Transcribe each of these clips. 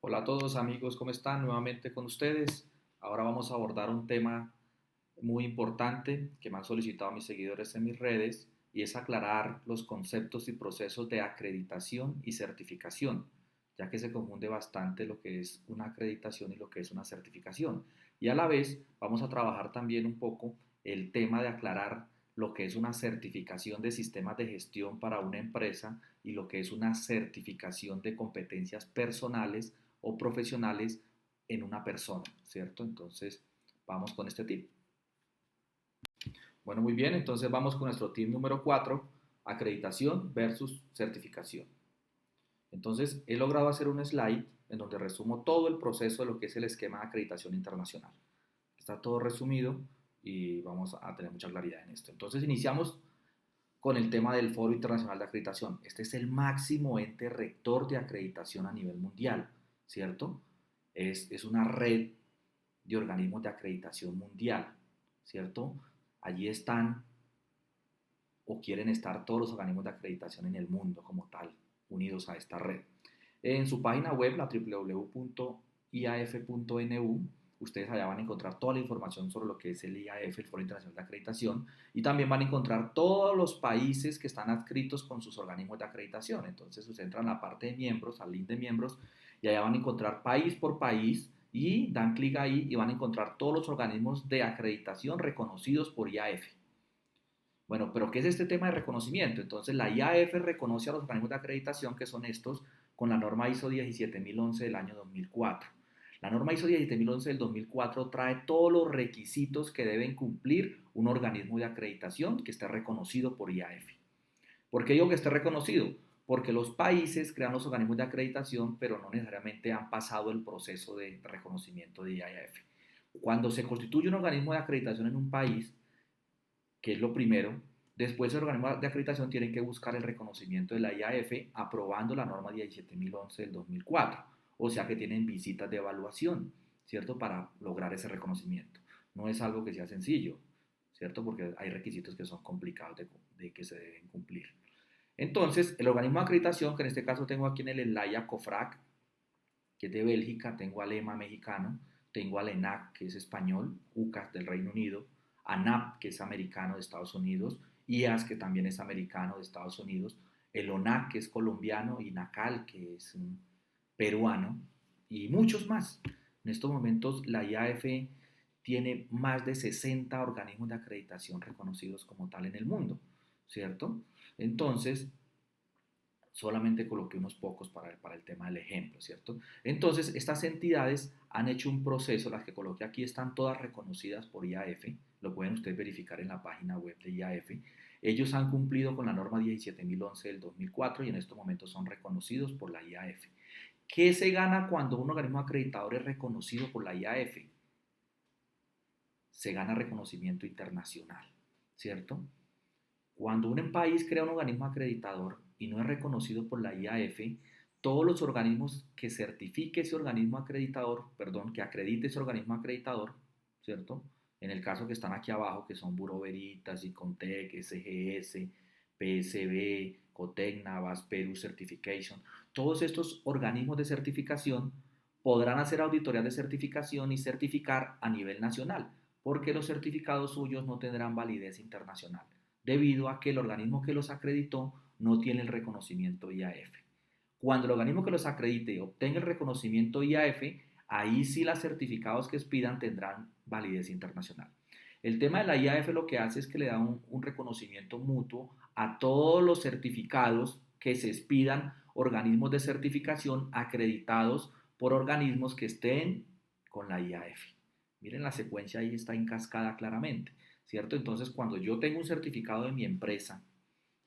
Hola a todos amigos, ¿cómo están? Nuevamente con ustedes. Ahora vamos a abordar un tema muy importante que me han solicitado mis seguidores en mis redes y es aclarar los conceptos y procesos de acreditación y certificación, ya que se confunde bastante lo que es una acreditación y lo que es una certificación. Y a la vez vamos a trabajar también un poco el tema de aclarar lo que es una certificación de sistemas de gestión para una empresa y lo que es una certificación de competencias personales o profesionales en una persona, ¿cierto? Entonces, vamos con este tip. Bueno, muy bien, entonces vamos con nuestro tip número 4, acreditación versus certificación. Entonces, he logrado hacer un slide en donde resumo todo el proceso de lo que es el esquema de acreditación internacional. Está todo resumido y vamos a tener mucha claridad en esto. Entonces, iniciamos con el tema del Foro Internacional de Acreditación. Este es el máximo ente rector de acreditación a nivel mundial, ¿cierto? Es una red de organismos de acreditación mundial, ¿cierto? Allí están o quieren estar todos los organismos de acreditación en el mundo como tal, unidos a esta red. En su página web, la www.iaf.nu, ustedes allá van a encontrar toda la información sobre lo que es el IAF, el Foro Internacional de Acreditación, y también van a encontrar todos los países que están adscritos con sus organismos de acreditación. Entonces, ustedes entran a la parte de miembros, al link de miembros, y allá van a encontrar país por país, y dan clic ahí y van a encontrar todos los organismos de acreditación reconocidos por IAF. Bueno, pero ¿qué es este tema de reconocimiento? Entonces, la IAF reconoce a los organismos de acreditación que son estos con la norma ISO 17011 del año 2004. La norma ISO 17011 del 2004 trae todos los requisitos que deben cumplir un organismo de acreditación que esté reconocido por IAF. ¿Por qué digo que esté reconocido? Porque los países crean los organismos de acreditación, pero no necesariamente han pasado el proceso de reconocimiento de IAF. Cuando se constituye un organismo de acreditación en un país, que es lo primero. Después, el organismo de acreditación tiene que buscar el reconocimiento de la IAF aprobando la norma 17011 del 2004. O sea que tienen visitas de evaluación, ¿cierto? Para lograr ese reconocimiento. No es algo que sea sencillo, ¿cierto? Porque hay requisitos que son complicados de que se deben cumplir. Entonces, el organismo de acreditación, que en este caso tengo aquí en el ELAIA COFRAC, que es de Bélgica, tengo al EMA mexicano, tengo al ENAC, que es español, UCAS del Reino Unido, ANAP, que es americano de Estados Unidos, IAS, que también es americano de Estados Unidos, el ONAC, que es colombiano, y NACAL, que es un peruano, y muchos más. En estos momentos la IAF tiene más de 60 organismos de acreditación reconocidos como tal en el mundo, ¿cierto? Entonces, solamente coloqué unos pocos para el tema del ejemplo, ¿cierto? Entonces, estas entidades han hecho un proceso, las que coloqué aquí están todas reconocidas por IAF, lo pueden ustedes verificar en la página web de IAF. Ellos han cumplido con la norma 17011 del 2004 y en estos momentos son reconocidos por la IAF. ¿Qué se gana cuando un organismo acreditador es reconocido por la IAF? Se gana reconocimiento internacional, ¿cierto? Cuando un país crea un organismo acreditador y no es reconocido por la IAF, todos los organismos que certifique ese organismo acreditador, perdón, que acredite ese organismo acreditador, ¿cierto? En el caso que están aquí abajo, que son Bureau Veritas, Icontec, SGS, PSB, Cotecna, Peru Certification, todos estos organismos de certificación podrán hacer auditorías de certificación y certificar a nivel nacional, porque los certificados suyos no tendrán validez internacional debido a que el organismo que los acreditó no tiene el reconocimiento IAF. Cuando el organismo que los acredite obtenga el reconocimiento IAF, ahí sí los certificados que expidan tendrán validez internacional. El tema de la IAF lo que hace es que le da un reconocimiento mutuo a todos los certificados que se expidan organismos de certificación acreditados por organismos que estén con la IAF. Miren la secuencia ahí está encascada claramente. ¿Cierto? Entonces, cuando yo tengo un certificado de mi empresa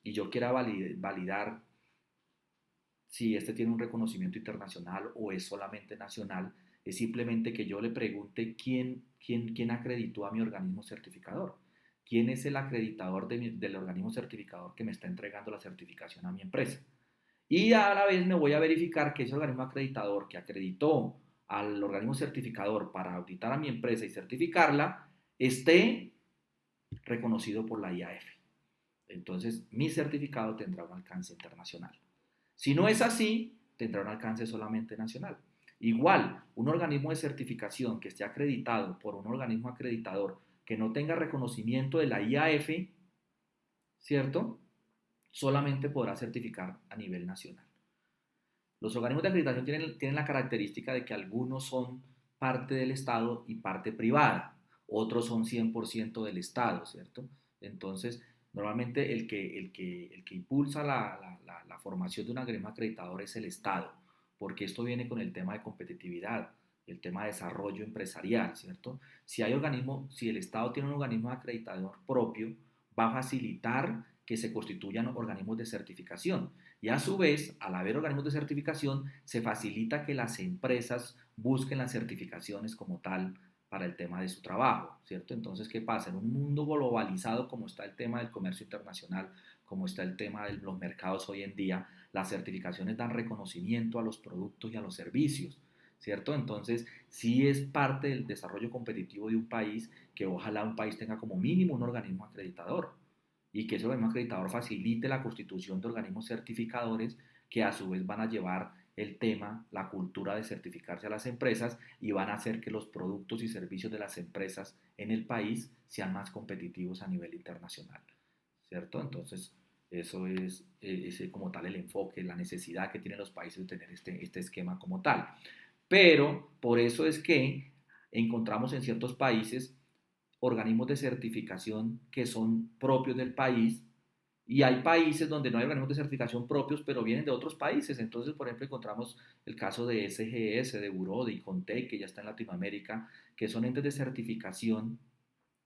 y yo quiera validar si este tiene un reconocimiento internacional o es solamente nacional, es simplemente que yo le pregunte quién acreditó a mi organismo certificador. ¿Quién es el acreditador del organismo certificador que me está entregando la certificación a mi empresa? Y a la vez me voy a verificar que ese organismo acreditador que acreditó al organismo certificador para auditar a mi empresa y certificarla, esté reconocido por la IAF. Entonces, mi certificado tendrá un alcance internacional. Si no es así, tendrá un alcance solamente nacional. Igual, un organismo de certificación que esté acreditado por un organismo acreditador que no tenga reconocimiento de la IAF, ¿cierto? Solamente podrá certificar a nivel nacional. Los organismos de acreditación tienen la característica de que algunos son parte del Estado y parte privada, otros son 100% del Estado, ¿cierto? Entonces, normalmente el que impulsa la formación de un organismo acreditador es el Estado, porque esto viene con el tema de competitividad, el tema de desarrollo empresarial, ¿cierto? Si el Estado tiene un organismo acreditador propio, va a facilitar que se constituyan organismos de certificación. Y a su vez, al haber organismos de certificación, se facilita que las empresas busquen las certificaciones como tal para el tema de su trabajo, ¿cierto? Entonces, ¿qué pasa? En un mundo globalizado como está el tema del comercio internacional, como está el tema de los mercados hoy en día, las certificaciones dan reconocimiento a los productos y a los servicios, ¿cierto? Entonces, sí es parte del desarrollo competitivo de un país que ojalá un país tenga como mínimo un organismo acreditador y que ese organismo acreditador facilite la constitución de organismos certificadores que a su vez van a llevar el tema, la cultura de certificarse a las empresas y van a hacer que los productos y servicios de las empresas en el país sean más competitivos a nivel internacional, ¿cierto? Entonces, eso es ese como tal el enfoque, la necesidad que tienen los países de tener este esquema como tal. Pero por eso es que encontramos en ciertos países organismos de certificación que son propios del país y hay países donde no hay organismos de certificación propios, pero vienen de otros países. Entonces, por ejemplo, encontramos el caso de SGS, de Buró, de Icontec, que ya está en Latinoamérica, que son entes de certificación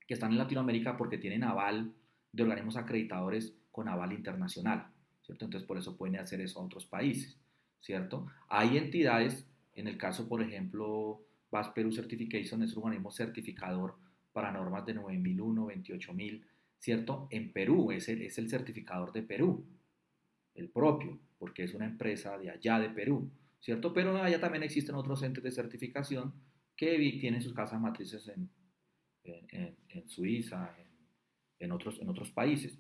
que están en Latinoamérica porque tienen aval de organismos acreditadores con aval internacional, ¿cierto? Entonces, por eso pueden hacer eso a otros países, ¿cierto? Hay entidades, en el caso, por ejemplo, VAS Perú Certification es un organismo certificador para normas de 9001, 28000, ¿cierto? En Perú, es el certificador de Perú, el propio, porque es una empresa de allá de Perú, ¿cierto? Pero allá también existen otros entes de certificación que tienen sus casas matrices en Suiza, en otros países.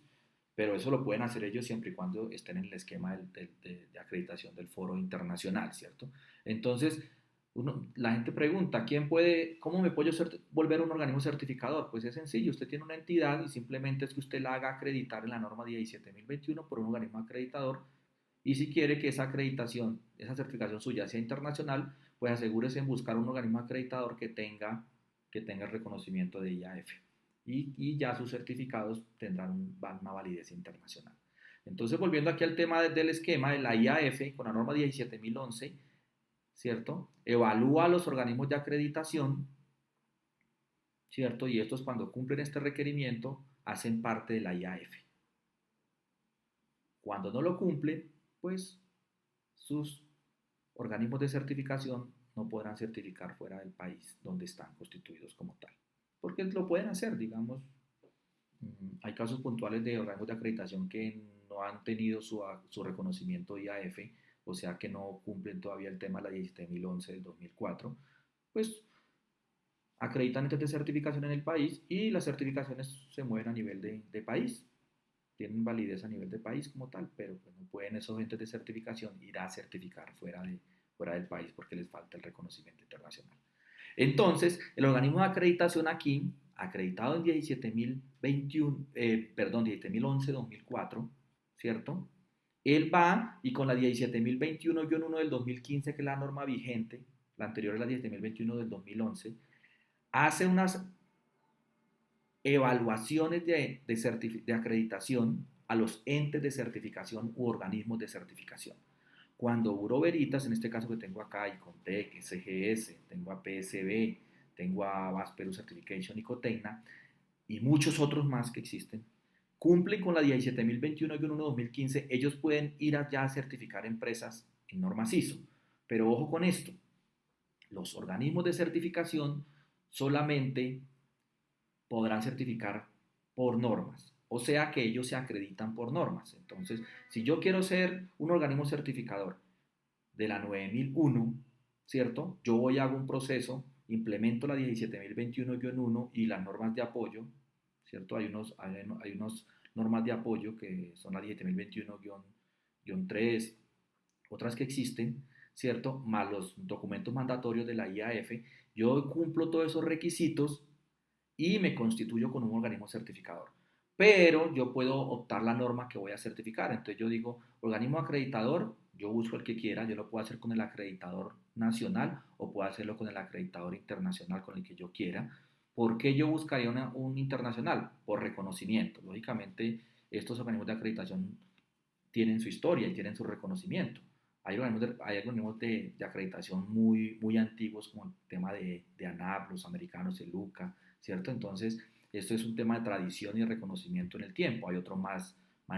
Pero eso lo pueden hacer ellos siempre y cuando estén en el esquema de acreditación del foro internacional, ¿cierto? Entonces, la gente pregunta, ¿cómo me puedo volver un organismo certificador? Pues es sencillo, usted tiene una entidad y simplemente es que usted la haga acreditar en la norma 17021 por un organismo acreditador y si quiere que esa acreditación, esa certificación suya sea internacional, pues asegúrese en buscar un organismo acreditador que tenga el reconocimiento de IAF. Y ya sus certificados tendrán una validez internacional. Entonces, volviendo aquí al tema del esquema de la IAF con la norma 17011, ¿cierto? Evalúa a los organismos de acreditación, ¿cierto? Y estos cuando cumplen este requerimiento hacen parte de la IAF. Cuando no lo cumplen, pues sus organismos de certificación no podrán certificar fuera del país donde están constituidos como tal. Porque lo pueden hacer, digamos. Hay casos puntuales de organismos de acreditación que no han tenido su reconocimiento IAF, o sea que no cumplen todavía el tema de la 17011 del 2004, pues acreditan entes de certificación en el país y las certificaciones se mueven a nivel de país, tienen validez a nivel de país como tal, pero pues no pueden esos entes de certificación ir a certificar fuera del país porque les falta el reconocimiento internacional. Entonces, el organismo de acreditación aquí, acreditado en 17021, perdón, 17011-2004, ¿cierto? Él va y con la 17021-1 del 2015, que es la norma vigente, la anterior es la 17021 del 2011, hace unas evaluaciones de acreditación a los entes de certificación u organismos de certificación. Cuando Bureau Veritas, en este caso que tengo acá, Icontec, SGS, tengo a PSB, tengo a VAS Perú Certification y Cotecna, y muchos otros más que existen, cumplen con la 17021-1-2015, ellos pueden ir allá a certificar empresas en normas ISO. Pero ojo con esto, los organismos de certificación solamente podrán certificar por normas. O sea que ellos se acreditan por normas. Entonces, si yo quiero ser un organismo certificador de la 9001, ¿cierto? Yo voy a hago un proceso, implemento la 17021-1 y las normas de apoyo, ¿cierto? Hay unos normas de apoyo que son la 17021-3, otras que existen, ¿cierto? Más los documentos mandatorios de la IAF, yo cumplo todos esos requisitos y me constituyo con un organismo certificador. Pero yo puedo optar la norma que voy a certificar. Entonces yo digo, organismo acreditador, yo busco el que quiera, yo lo puedo hacer con el acreditador nacional o puedo hacerlo con el acreditador internacional con el que yo quiera. ¿Por qué yo buscaría un internacional? Por reconocimiento. Lógicamente, estos organismos de acreditación tienen su historia y tienen su reconocimiento. Hay organismos de acreditación muy antiguos, como el tema de ANAP, los americanos, el LUCA, ¿cierto? Entonces, esto es un tema de tradición y de reconocimiento en el tiempo. Hay otros más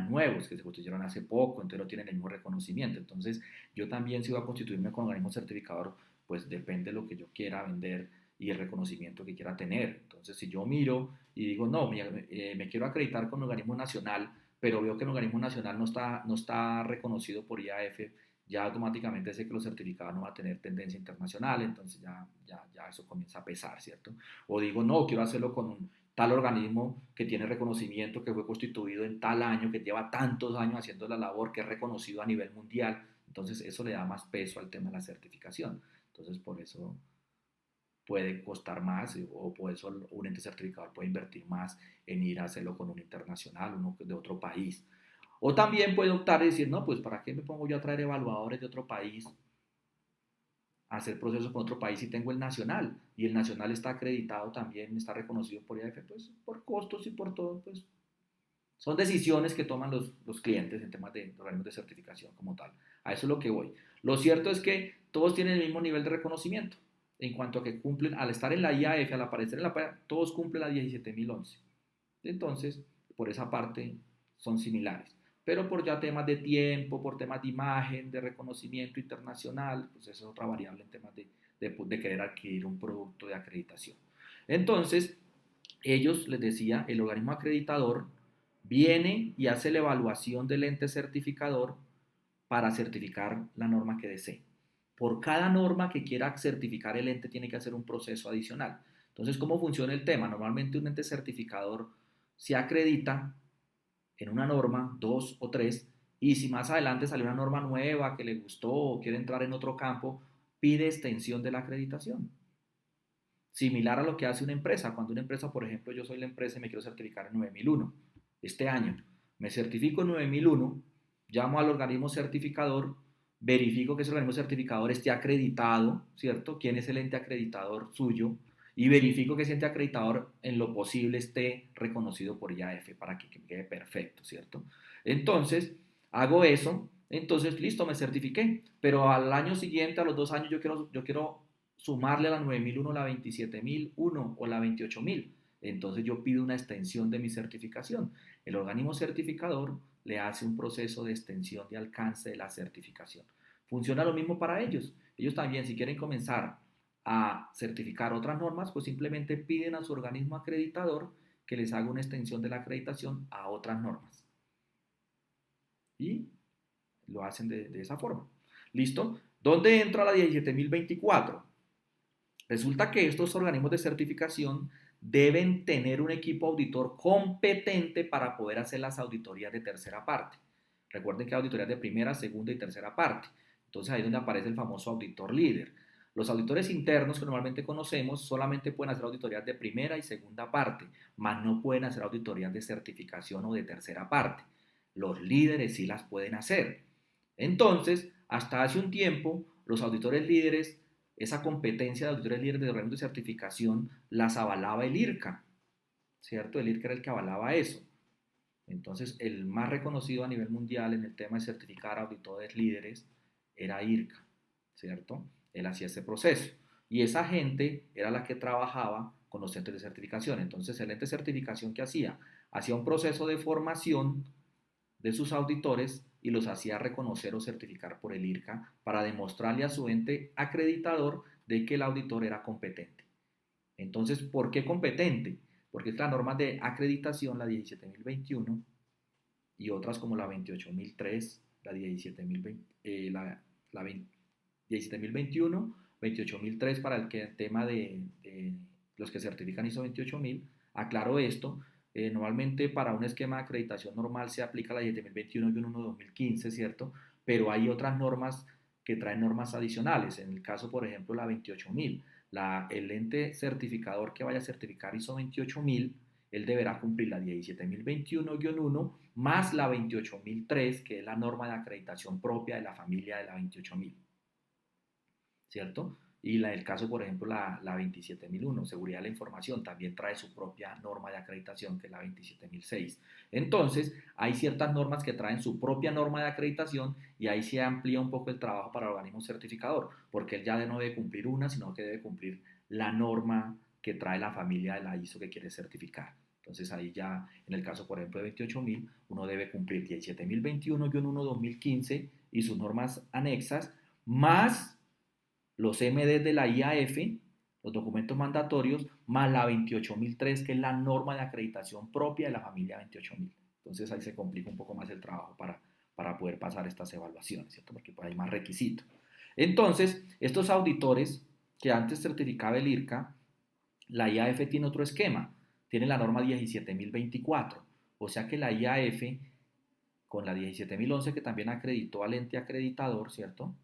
nuevos que se constituyeron hace poco, entonces no tienen el mismo reconocimiento. Entonces, yo también si voy a constituirme con organismo certificador, pues depende de lo que yo quiera vender y el reconocimiento que quiera tener. Entonces, si yo miro y digo, no, me quiero acreditar con un organismo nacional, pero veo que el organismo nacional no está reconocido por IAF, ya automáticamente sé que los certificados no van a tener tendencia internacional, entonces ya eso comienza a pesar, ¿cierto? O digo, no, quiero hacerlo con un tal organismo que tiene reconocimiento, que fue constituido en tal año, que lleva tantos años haciendo la labor, que es reconocido a nivel mundial, entonces eso le da más peso al tema de la certificación. Entonces por eso puede costar más o por eso un ente certificador puede invertir más en ir a hacerlo con un internacional, uno de otro país. O también puede optar y decir, no, pues ¿para qué me pongo yo a traer evaluadores de otro país a hacer procesos con otro país si tengo el nacional? Y el nacional está acreditado también, está reconocido por IAF, pues por costos y por todo, pues son decisiones que toman los clientes en temas de organismos de certificación como tal. A eso es lo que voy. Lo cierto es que todos tienen el mismo nivel de reconocimiento en cuanto a que cumplen, al estar en la IAF, al aparecer en la página, todos cumplen la 17011. Entonces, por esa parte son similares. Pero por ya temas de tiempo, por temas de imagen, de reconocimiento internacional, pues eso es otra variable en temas de querer adquirir un producto de acreditación. Entonces, ellos, les decía, el organismo acreditador viene y hace la evaluación del ente certificador para certificar la norma que desee. Por cada norma que quiera certificar el ente tiene que hacer un proceso adicional. Entonces, ¿cómo funciona el tema? Normalmente un ente certificador se acredita en una norma, dos o tres, y si más adelante sale una norma nueva que le gustó o quiere entrar en otro campo, pide extensión de la acreditación. Similar a lo que hace una empresa. Cuando una empresa, por ejemplo, yo soy la empresa y me quiero certificar en 9001 este año, me certifico en 9001, llamo al organismo certificador, verifico que ese organismo certificador esté acreditado, ¿cierto? ¿Quién es el ente acreditador suyo? Y verifico que ese ente acreditador en lo posible esté reconocido por IAF para que quede perfecto, ¿cierto? Entonces, hago eso, entonces listo, me certifiqué, pero al año siguiente, a los 2 años, yo quiero sumarle a la 9001 la 27001 o la 28000. Entonces yo pido una extensión de mi certificación. El organismo certificador le hace un proceso de extensión de alcance de la certificación. Funciona lo mismo para ellos. Ellos también, si quieren comenzar a certificar otras normas, pues simplemente piden a su organismo acreditador que les haga una extensión de la acreditación a otras normas. Y lo hacen de esa forma. ¿Listo? ¿Dónde entra la 17024? Resulta que estos organismos de certificación deben tener un equipo auditor competente para poder hacer las auditorías de tercera parte. Recuerden que hay auditorías de primera, segunda y tercera parte. Entonces ahí es donde aparece el famoso auditor líder. Los auditores internos que normalmente conocemos solamente pueden hacer auditorías de primera y segunda parte, mas no pueden hacer auditorías de certificación o de tercera parte. Los líderes sí las pueden hacer. Entonces, hasta hace un tiempo, los auditores líderes, esa competencia de auditores líderes de organismos de certificación, las avalaba el IRCA, ¿cierto? El IRCA era el que avalaba eso. Entonces, el más reconocido a nivel mundial en el tema de certificar auditores líderes era IRCA, ¿cierto? Él hacía ese proceso. Y esa gente era la que trabajaba con los entes de certificación. Entonces, el ente de certificación que hacía un proceso de formación de sus auditores y los hacía reconocer o certificar por el IRCA para demostrarle a su ente acreditador de que el auditor era competente. Entonces, ¿por qué competente? Porque es la norma de acreditación, la 17021, y otras como la 28003, la 17020, la 17021, 28003 para el tema de los que certifican ISO 28000. Aclaro esto, normalmente para un esquema de acreditación normal se aplica la 17021 y un 1 2015, ¿cierto? Pero hay otras normas que traen normas adicionales. En el caso, por ejemplo, la 28000, el ente certificador que vaya a certificar ISO 28000, él deberá cumplir la 17021-1 más la 28003, que es la norma de acreditación propia de la familia de la 28000, ¿cierto? Y el caso, por ejemplo, la 27001, seguridad de la información, también trae su propia norma de acreditación, que es la 27006. Entonces, hay ciertas normas que traen su propia norma de acreditación y ahí se amplía un poco el trabajo para el organismo certificador, porque él ya no debe cumplir una, sino que debe cumplir la norma que trae la familia de la ISO que quiere certificar. Entonces ahí ya, en el caso, por ejemplo, de 28000, uno debe cumplir 17021-1-2015 y sus normas anexas, más los MDs de la IAF, los documentos mandatorios, más la 28003, que es la norma de acreditación propia de la familia 28000. Entonces ahí se complica un poco más el trabajo para poder pasar estas evaluaciones, ¿cierto? Porque hay más requisitos. Entonces, estos auditores que antes certificaba el IRCA, la IAF tiene otro esquema, tiene la norma 17024, o sea que la IAF, con la 17011 que también acreditó al ente acreditador, ¿cierto?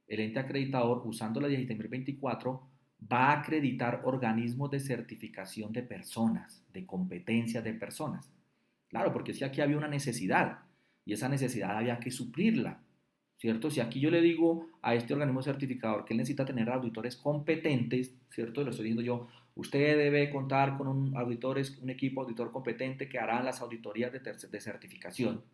El ente acreditador, usando la 17024, va a acreditar organismos de certificación de personas, de competencias de personas. Claro, porque si aquí había una necesidad y esa necesidad había que suplirla, ¿cierto? Si aquí yo le digo a este organismo certificador que él necesita tener auditores competentes, ¿cierto? Lo estoy diciendo yo, usted debe contar con un equipo auditor competente que hará las auditorías de certificación.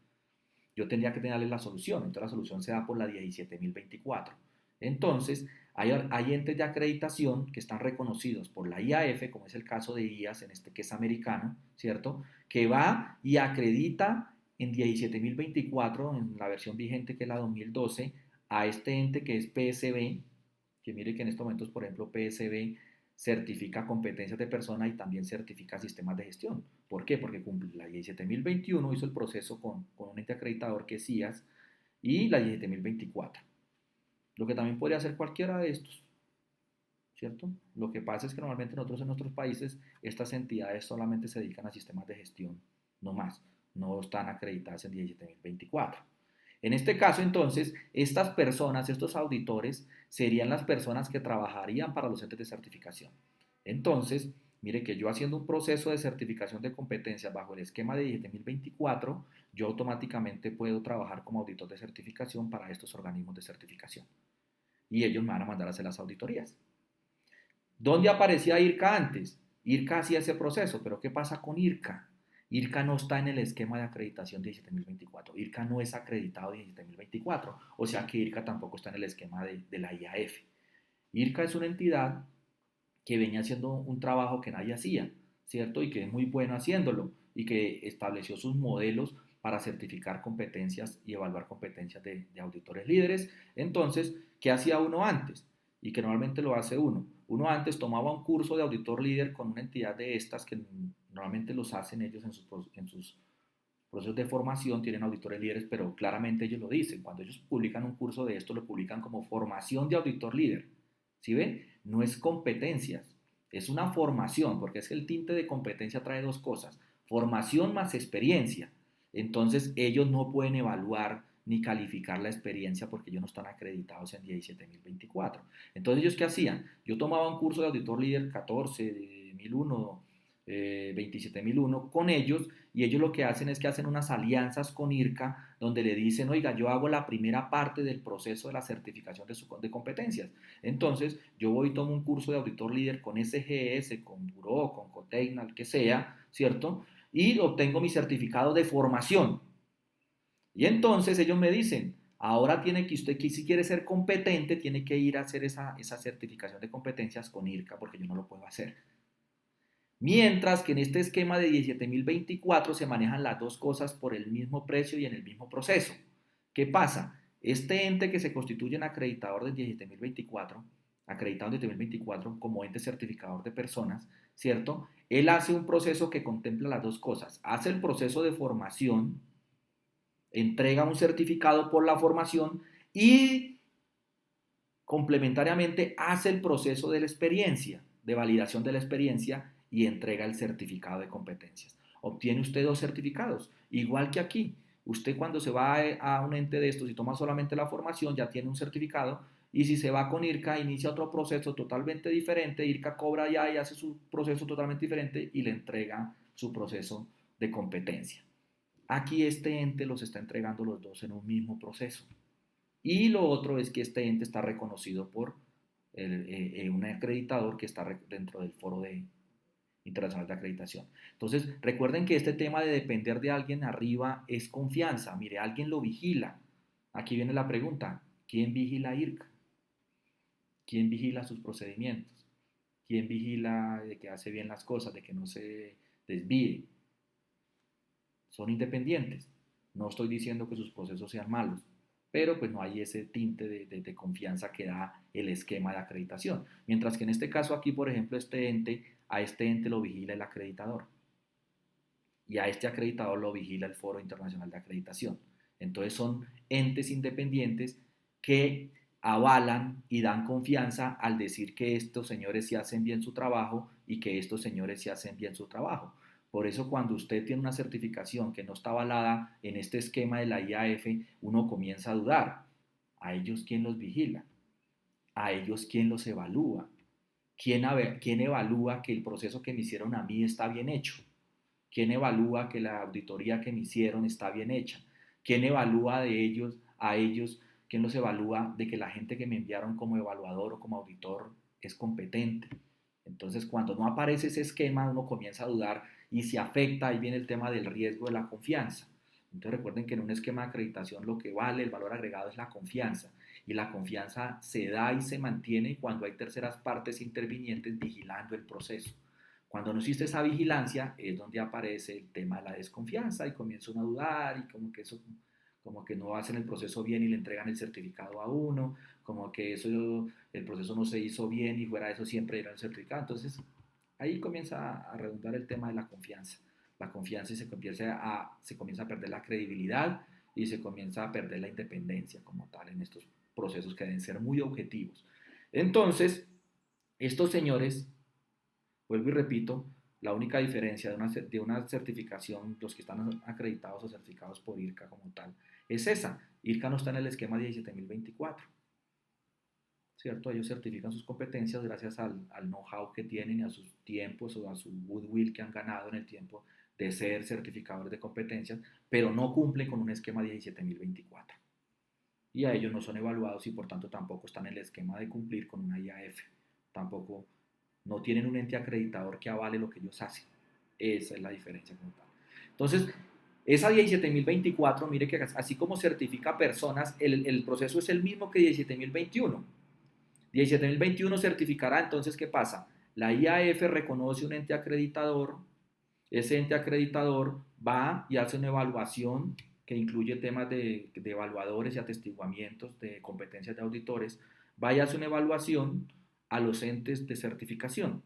Yo tendría que tenerle la solución, entonces la solución se da por la 17024. Entonces, hay entes de acreditación que están reconocidos por la IAF, como es el caso de IAS, en este que es americano, ¿cierto? Que va y acredita en 17024, en la versión vigente que es la 2012, a este ente que es PSB, que mire que en estos momentos, por ejemplo, PSB certifica competencias de persona y también certifica sistemas de gestión. ¿Por qué? Porque cumple la 17021, hizo el proceso con un ente acreditador que es IAS, y la 17024. Lo que también podría hacer cualquiera de estos, ¿cierto? Lo que pasa es que normalmente nosotros en nuestros países estas entidades solamente se dedican a sistemas de gestión, no más, no están acreditadas en 17024. En este caso, entonces, estas personas, estos auditores, serían las personas que trabajarían para los entes de certificación. Entonces, mire que yo haciendo un proceso de certificación de competencias bajo el esquema de 17024, yo automáticamente puedo trabajar como auditor de certificación para estos organismos de certificación. Y ellos me van a mandar a hacer las auditorías. ¿Dónde aparecía IRCA antes? IRCA hacía ese proceso, pero ¿qué pasa con IRCA? IRCA no está en el esquema de acreditación 17024. IRCA no es acreditado 17024. O sea que IRCA tampoco está en el esquema de la IAF. IRCA es una entidad que venía haciendo un trabajo que nadie hacía, ¿cierto? Y que es muy bueno haciéndolo y que estableció sus modelos para certificar competencias y evaluar competencias de auditores líderes. Entonces, ¿qué hacía uno antes? Y que normalmente lo hace uno. Uno antes tomaba un curso de auditor líder con una entidad de estas que normalmente los hacen ellos en sus procesos de formación, tienen auditores líderes, pero claramente ellos lo dicen. Cuando ellos publican un curso de esto, lo publican como formación de auditor líder. ¿Sí ven? No es competencias, es una formación, porque es que el tinte de competencia trae dos cosas, formación más experiencia. Entonces ellos no pueden evaluar ni calificar la experiencia porque ellos no están acreditados en 17024. Entonces ellos, ¿qué hacían? Yo tomaba un curso de auditor líder 14, de 1001, 27001 con ellos, y ellos lo que hacen es que hacen unas alianzas con IRCA donde le dicen, oiga, yo hago la primera parte del proceso de la certificación de competencias. Entonces yo voy y tomo un curso de auditor líder con SGS, con Buró, con Cotecna, el que sea, ¿cierto? Y obtengo mi certificado de formación. Y entonces ellos me dicen, ahora tiene que usted, que si quiere ser competente, tiene que ir a hacer esa certificación de competencias con IRCA porque yo no lo puedo hacer. Mientras que en este esquema de 17024 se manejan las dos cosas por el mismo precio y en el mismo proceso. ¿Qué pasa? Este ente que se constituye en acreditador del 17024, acreditado en 17024 como ente certificador de personas, ¿cierto? Él hace un proceso que contempla las dos cosas. Hace el proceso de formación, entrega un certificado por la formación y complementariamente hace el proceso de la experiencia, de validación de la experiencia y entrega el certificado de competencias. Obtiene usted dos certificados, igual que aquí. Usted cuando se va a un ente de estos y toma solamente la formación, ya tiene un certificado, y si se va con IRCA, inicia otro proceso totalmente diferente, IRCA cobra ya y hace su proceso totalmente diferente y le entrega su proceso de competencia. Aquí este ente los está entregando los dos en un mismo proceso. Y lo otro es que este ente está reconocido por un acreditador que está dentro del foro internacional de acreditación. Entonces, recuerden que este tema de depender de alguien arriba es confianza. Mire, alguien lo vigila. Aquí viene la pregunta, ¿quién vigila IRCA? ¿Quién vigila sus procedimientos? ¿Quién vigila de que hace bien las cosas, de que no se desvíe? Son independientes. No estoy diciendo que sus procesos sean malos, pero pues no hay ese tinte de confianza que da el esquema de acreditación. Mientras que en este caso aquí, por ejemplo, a este ente lo vigila el acreditador y a este acreditador lo vigila el Foro Internacional de Acreditación. Entonces son entes independientes que avalan y dan confianza al decir que estos señores sí hacen bien su trabajo y que estos señores sí hacen bien su trabajo. Por eso cuando usted tiene una certificación que no está avalada en este esquema de la IAF, uno comienza a dudar. ¿A ellos quién los vigila? ¿A ellos quién los evalúa? ¿Quién evalúa que el proceso que me hicieron a mí está bien hecho? ¿Quién evalúa que la auditoría que me hicieron está bien hecha? ¿Quién evalúa a ellos, quién los evalúa de que la gente que me enviaron como evaluador o como auditor es competente? Entonces, cuando no aparece ese esquema, uno comienza a dudar y se afecta, ahí viene el tema del riesgo de la confianza. Entonces, recuerden que en un esquema de acreditación lo que vale, el valor agregado es la confianza. Y la confianza se da y se mantiene cuando hay terceras partes intervinientes vigilando el proceso. Cuando no existe esa vigilancia es donde aparece el tema de la desconfianza y comienza uno a dudar y como que no hacen el proceso bien y le entregan el certificado a uno, como que el proceso no se hizo bien y fuera de eso siempre era el certificado. Entonces ahí comienza a redundar el tema de la confianza. La confianza y se comienza a perder la credibilidad y se comienza a perder la independencia como tal en estos procesos que deben ser muy objetivos. Entonces, estos señores, vuelvo y repito, la única diferencia de una certificación, los que están acreditados o certificados por IRCA como tal, es esa. IRCA no está en el esquema 17024, ¿cierto? Ellos certifican sus competencias gracias al know-how que tienen y a sus tiempos o a su goodwill que han ganado en el tiempo de ser certificadores de competencias, pero no cumplen con un esquema 17024. Y a ellos no son evaluados y por tanto tampoco están en el esquema de cumplir con una IAF. Tampoco no tienen un ente acreditador que avale lo que ellos hacen. Esa es la diferencia como tal. Entonces, esa 17024, mire que así como certifica personas, el proceso es el mismo que 17021. 17021 certificará, entonces, ¿qué pasa? La IAF reconoce un ente acreditador, ese ente acreditador va y hace una evaluación que incluye temas de evaluadores y atestiguamientos de competencias de auditores, va y hace una evaluación a los entes de certificación.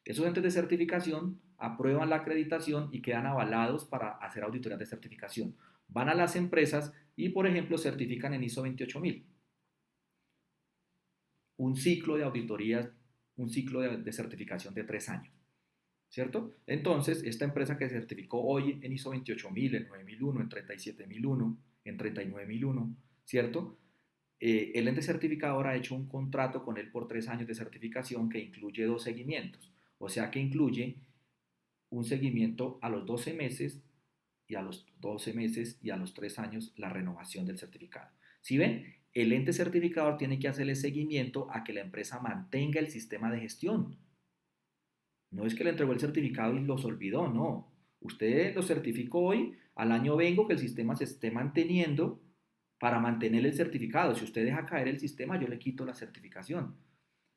Esos entes de certificación aprueban la acreditación y quedan avalados para hacer auditorías de certificación. Van a las empresas y, por ejemplo, certifican en ISO 28000. Un ciclo de auditorías, un ciclo de certificación de 3 años. ¿Cierto? Entonces, esta empresa que certificó hoy en ISO 28000, en 9001, en 37001, en 39001, ¿cierto? El ente certificador ha hecho un contrato con él por 3 años de certificación que incluye 2 seguimientos. O sea que incluye un seguimiento a los 12 meses y a los 12 meses y a los 3 años la renovación del certificado. ¿Sí ven? El ente certificador tiene que hacerle seguimiento a que la empresa mantenga el sistema de gestión. No es que le entregó el certificado y los olvidó, no. Usted lo certificó hoy, al año vengo que el sistema se esté manteniendo para mantener el certificado. Si usted deja caer el sistema, yo le quito la certificación.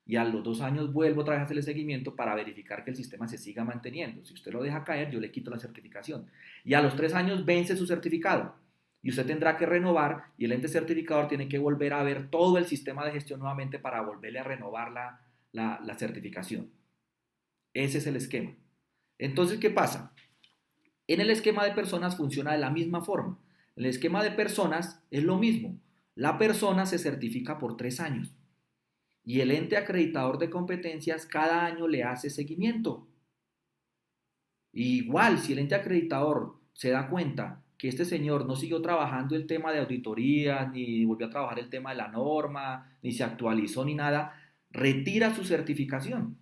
Y a los 2 años vuelvo otra vez a hacerle seguimiento para verificar que el sistema se siga manteniendo. Si usted lo deja caer, yo le quito la certificación. Y a los 3 años vence su certificado. Y usted tendrá que renovar y el ente certificador tiene que volver a ver todo el sistema de gestión nuevamente para volverle a renovar la certificación. Ese es el esquema. Entonces, ¿qué pasa? En el esquema de personas funciona de la misma forma. El esquema de personas es lo mismo. La persona se certifica por 3 años y el ente acreditador de competencias cada año le hace seguimiento. Y igual, si el ente acreditador se da cuenta que este señor no siguió trabajando el tema de auditoría, ni volvió a trabajar el tema de la norma, ni se actualizó ni nada, retira su certificación.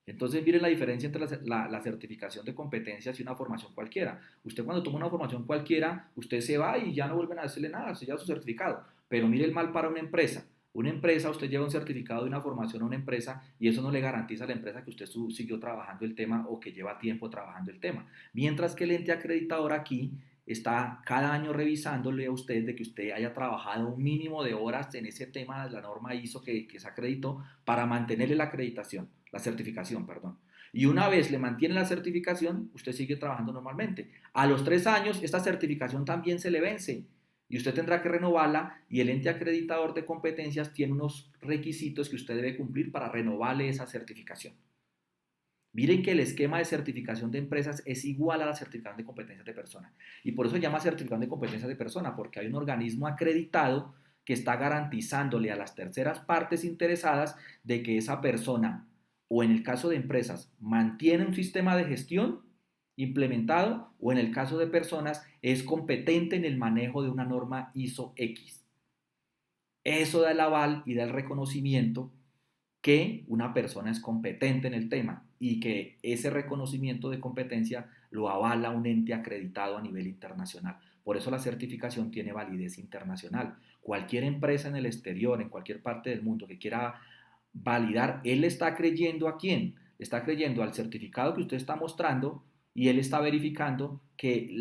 Entonces, miren la diferencia entre la certificación de competencias y una formación cualquiera. Usted cuando toma una formación cualquiera, usted se va y ya no vuelven a hacerle nada, se lleva su certificado. Pero mire el mal para una empresa. Una empresa, usted lleva un certificado de una formación a una empresa y eso no le garantiza a la empresa que usted siguió trabajando el tema o que lleva tiempo trabajando el tema. Mientras que el ente acreditador aquí está cada año revisándole a usted de que usted haya trabajado un mínimo de horas en ese tema de la norma ISO que se acreditó para mantenerle la acreditación, la certificación, perdón. Y una vez le mantiene la certificación, usted sigue trabajando normalmente. A los 3 años, esta certificación también se le vence y usted tendrá que renovarla y el ente acreditador de competencias tiene unos requisitos que usted debe cumplir para renovarle esa certificación. Miren que el esquema de certificación de empresas es igual a la certificación de competencias de persona. Y por eso se llama certificación de competencias de persona, porque hay un organismo acreditado que está garantizándole a las terceras partes interesadas de que esa persona, o en el caso de empresas, mantiene un sistema de gestión implementado, o en el caso de personas, es competente en el manejo de una norma ISO X. Eso da el aval y da el reconocimiento que una persona es competente en el tema y que ese reconocimiento de competencia lo avala un ente acreditado a nivel internacional. Por eso la certificación tiene validez internacional. Cualquier empresa en el exterior, en cualquier parte del mundo que quiera validar, él está creyendo a quién, está creyendo al certificado que usted está mostrando y él está verificando que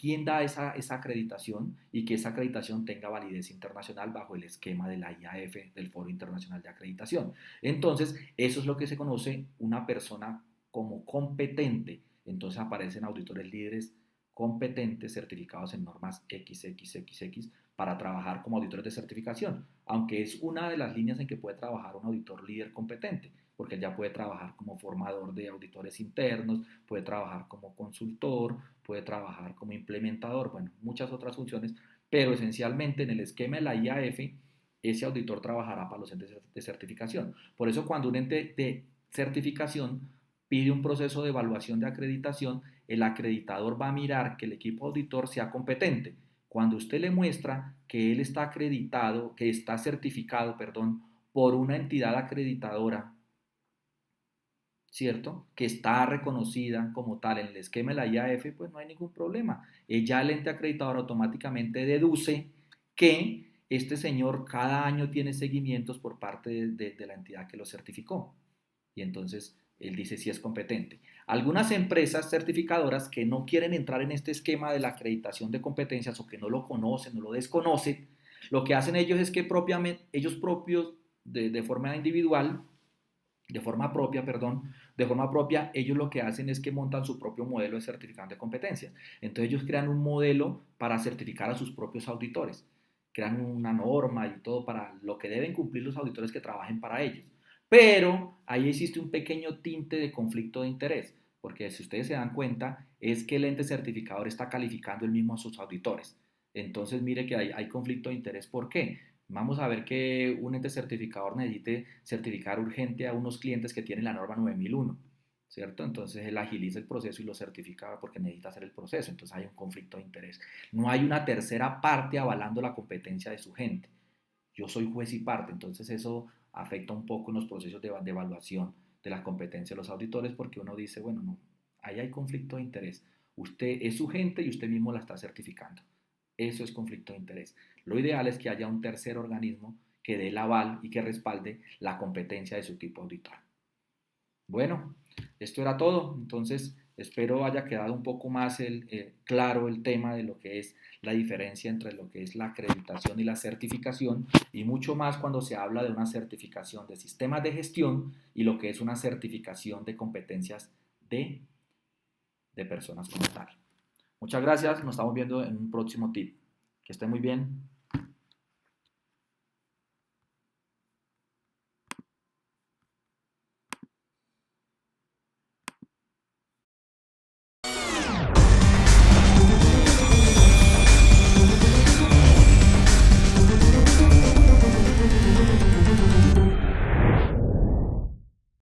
quién da esa acreditación y que esa acreditación tenga validez internacional bajo el esquema de la IAF, del Foro Internacional de Acreditación. Entonces, eso es lo que se conoce una persona como competente. Entonces aparecen auditores líderes competentes certificados en normas XXXX para trabajar como auditores de certificación, aunque es una de las líneas en que puede trabajar un auditor líder competente, porque él ya puede trabajar como formador de auditores internos, puede trabajar como consultor, puede trabajar como implementador, bueno, muchas otras funciones, pero esencialmente en el esquema de la IAF, ese auditor trabajará para los entes de certificación. Por eso cuando un ente de certificación pide un proceso de evaluación de acreditación, el acreditador va a mirar que el equipo auditor sea competente. Cuando usted le muestra que él está acreditado, que está certificado, perdón, por una entidad acreditadora, ¿cierto? Que está reconocida como tal en el esquema de la IAF, pues no hay ningún problema. Ya el ente acreditador automáticamente deduce que este señor cada año tiene seguimientos por parte de la entidad que lo certificó. Y entonces él dice si es competente. Algunas empresas certificadoras que no quieren entrar en este esquema de la acreditación de competencias o que no lo conocen o lo desconocen, lo que hacen ellos es que ellos propios, de forma individual, de forma propia, ellos lo que hacen es que montan su propio modelo de certificación de competencias. Entonces ellos crean un modelo para certificar a sus propios auditores, crean una norma y todo para lo que deben cumplir los auditores que trabajen para ellos. Pero ahí existe un pequeño tinte de conflicto de interés, porque si ustedes se dan cuenta, es que el ente certificador está calificando el mismo a sus auditores. Entonces mire que hay conflicto de interés. ¿Por qué? Vamos a ver que un ente certificador necesite certificar urgente a unos clientes que tienen la norma 9001, ¿cierto? Entonces él agiliza el proceso y lo certifica porque necesita hacer el proceso, entonces hay un conflicto de interés. No hay una tercera parte avalando la competencia de su gente. Yo soy juez y parte, entonces eso afecta un poco en los procesos de evaluación de la competencia de los auditores porque uno dice, bueno, no, ahí hay conflicto de interés. Usted es su gente y usted mismo la está certificando. Eso es conflicto de interés. Lo ideal es que haya un tercer organismo que dé el aval y que respalde la competencia de su tipo auditor. Bueno, esto era todo. Entonces, espero haya quedado un poco más claro el tema de lo que es la diferencia entre lo que es la acreditación y la certificación y mucho más cuando se habla de una certificación de sistemas de gestión y lo que es una certificación de competencias de personas como tal. Muchas gracias, nos estamos viendo en un próximo tip. Que esté muy bien.